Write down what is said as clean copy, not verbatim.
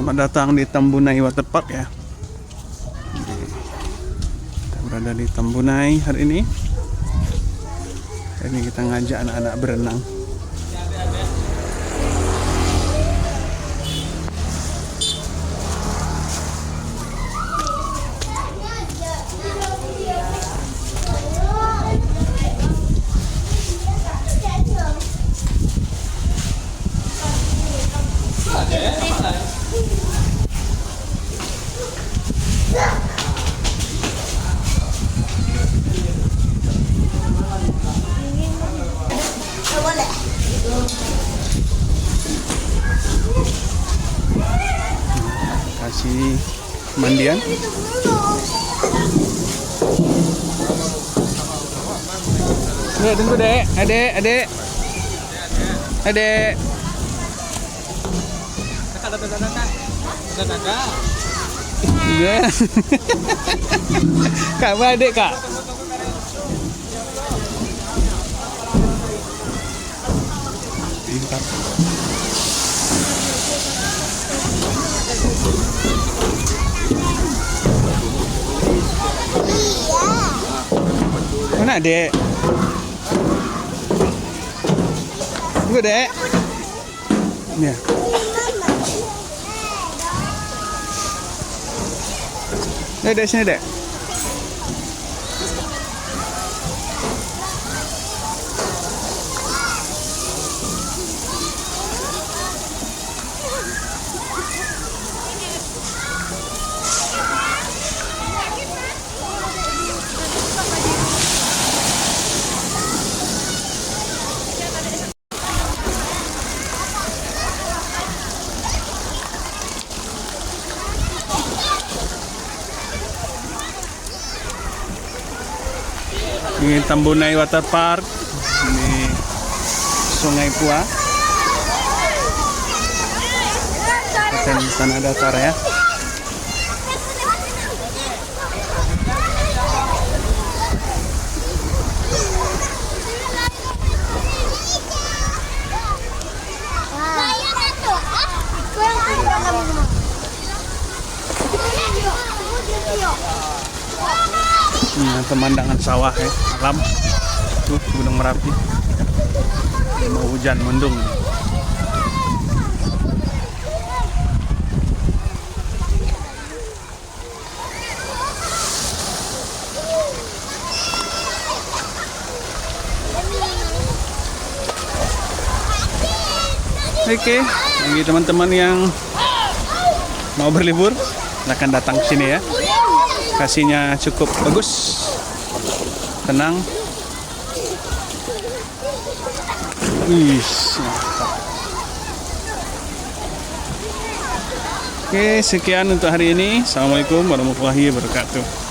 Selamat datang di Tambunai Waterpark ya. Kita berada di Tambunai hari ini. Hari ini kita ngajak anak-anak berenang. Kasih mandian. Dek, tunggu dek, adek. Iya. Kak, adek kak. Pintar. Mana dek? Tunggu dek. Ya. Dek, sini dek. Ini Tambunai Waterpark, ini Sungai Pua, dan tanah datar ya. Pemandangan sawah ya, alam tuh Gunung Merapi, mau hujan mendung. Oke, bagi teman-teman yang mau berlibur, silakan datang ke sini ya. Lokasinya cukup bagus, tenang. Oke, sekian untuk hari ini. Assalamualaikum warahmatullahi wabarakatuh.